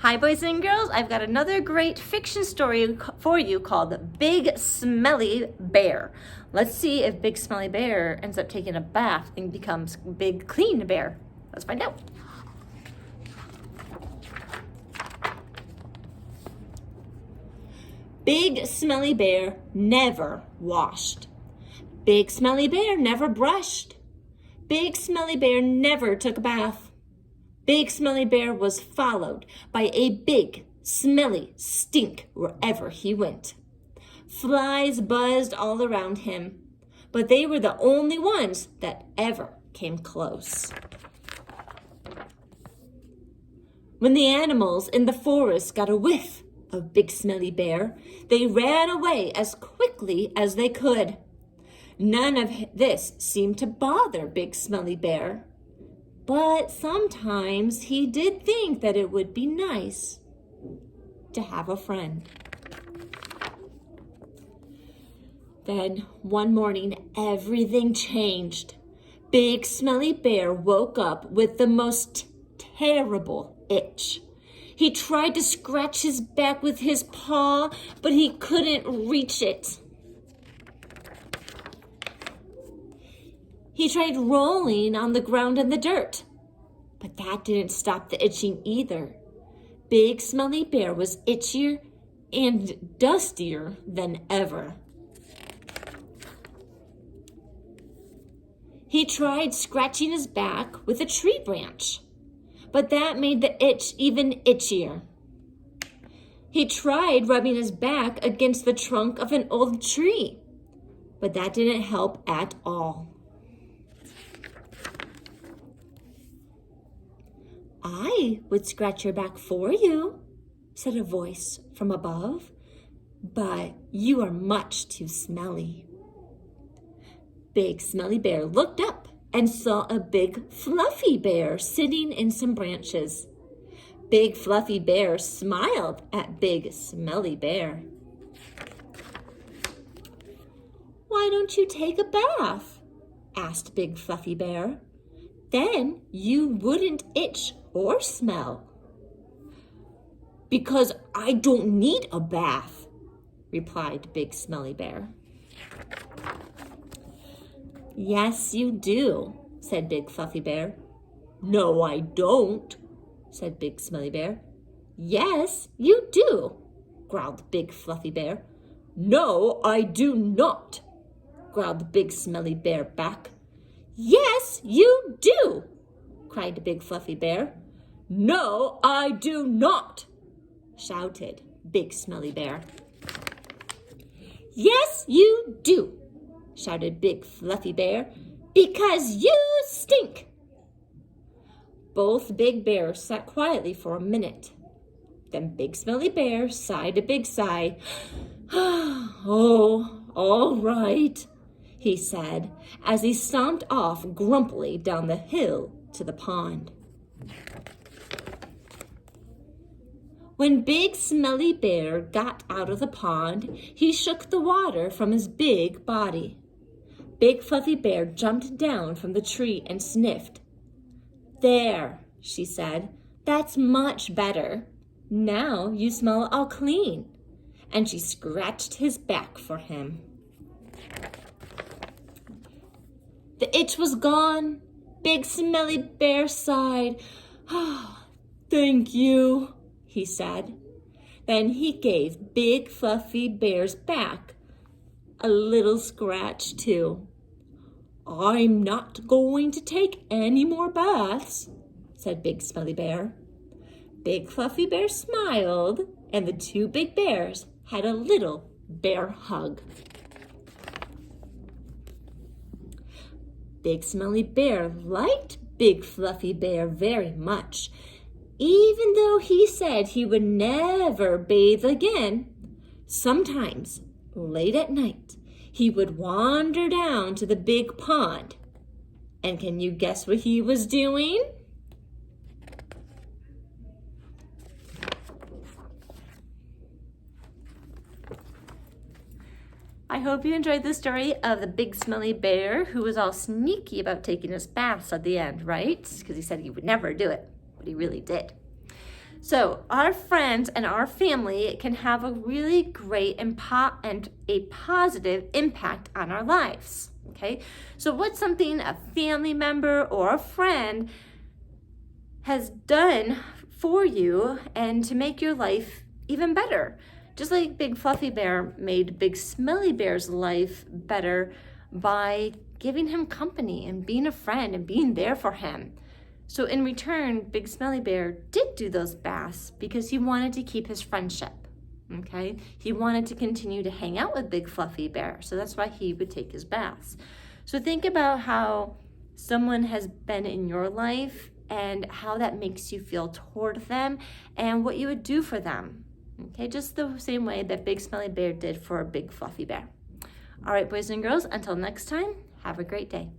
Hi boys and girls, I've got another great fiction story for you called Big Smelly Bear. Let's see if Big Smelly Bear ends up taking a bath and becomes Big Clean Bear. Let's find out. Big Smelly Bear never washed. Big Smelly Bear never brushed. Big Smelly Bear never took a bath. Big Smelly Bear was followed by a big, smelly stink wherever he went. Flies buzzed all around him, but they were the only ones that ever came close. When the animals in the forest got a whiff of Big Smelly Bear, they ran away as quickly as they could. None of this seemed to bother Big Smelly Bear. But sometimes he did think that it would be nice to have a friend. Then one morning, everything changed. Big Smelly Bear woke up with the most terrible itch. He tried to scratch his back with his paw, but he couldn't reach it. He tried rolling on the ground in the dirt, but that didn't stop the itching either. Big Smelly Bear was itchier and dustier than ever. He tried scratching his back with a tree branch, but that made the itch even itchier. He tried rubbing his back against the trunk of an old tree, but that didn't help at all. "I would scratch your back for you," said a voice from above, "but you are much too smelly." Big Smelly Bear looked up and saw a big fluffy bear sitting in some branches. Big Fluffy Bear smiled at Big Smelly Bear. "Why don't you take a bath?" asked Big Fluffy Bear. "Then you wouldn't itch or smell." "Because I don't need a bath," replied Big Smelly Bear. "Yes, you do," said Big Fluffy Bear. "No, I don't," said Big Smelly Bear. "Yes, you do," growled Big Fluffy Bear. "No, I do not," growled Big Smelly Bear back. "Yes, you do," cried Big Fluffy Bear. "No, I do not," shouted Big Smelly Bear. "Yes, you do," shouted Big Fluffy Bear, "because you stink." Both big bears sat quietly for a minute. Then Big Smelly Bear sighed a big sigh. "Oh, all right," he said, as he stomped off grumpily down the hill to the pond. When Big Smelly Bear got out of the pond, he shook the water from his big body. Big Fluffy Bear jumped down from the tree and sniffed. "There," she said, "that's much better. Now you smell all clean." And she scratched his back for him. The itch was gone. Big Smelly Bear sighed. "Thank you," he said. Then he gave Big Fluffy Bear's back a little scratch too. "I'm not going to take any more baths," said Big Smelly Bear. Big Fluffy Bear smiled, and the two big bears had a little bear hug. Big Smelly Bear liked Big Fluffy Bear very much. Even though he said he would never bathe again, sometimes, late at night, he would wander down to the big pond. And can you guess what he was doing? I hope you enjoyed the story of the Big Smelly Bear who was all sneaky about taking his baths at the end, right? Because he said he would never do it, but he really did. So our friends and our family can have a really great and a positive impact on our lives, okay? So what's something a family member or a friend has done for you and to make your life even better? Just like Big Fluffy Bear made Big Smelly Bear's life better by giving him company and being a friend and being there for him. So in return, Big Smelly Bear did do those baths because he wanted to keep his friendship, okay? He wanted to continue to hang out with Big Fluffy Bear, so that's why he would take his baths. So think about how someone has been in your life and how that makes you feel toward them and what you would do for them, okay? Just the same way that Big Smelly Bear did for Big Fluffy Bear. All right, boys and girls, until next time, have a great day.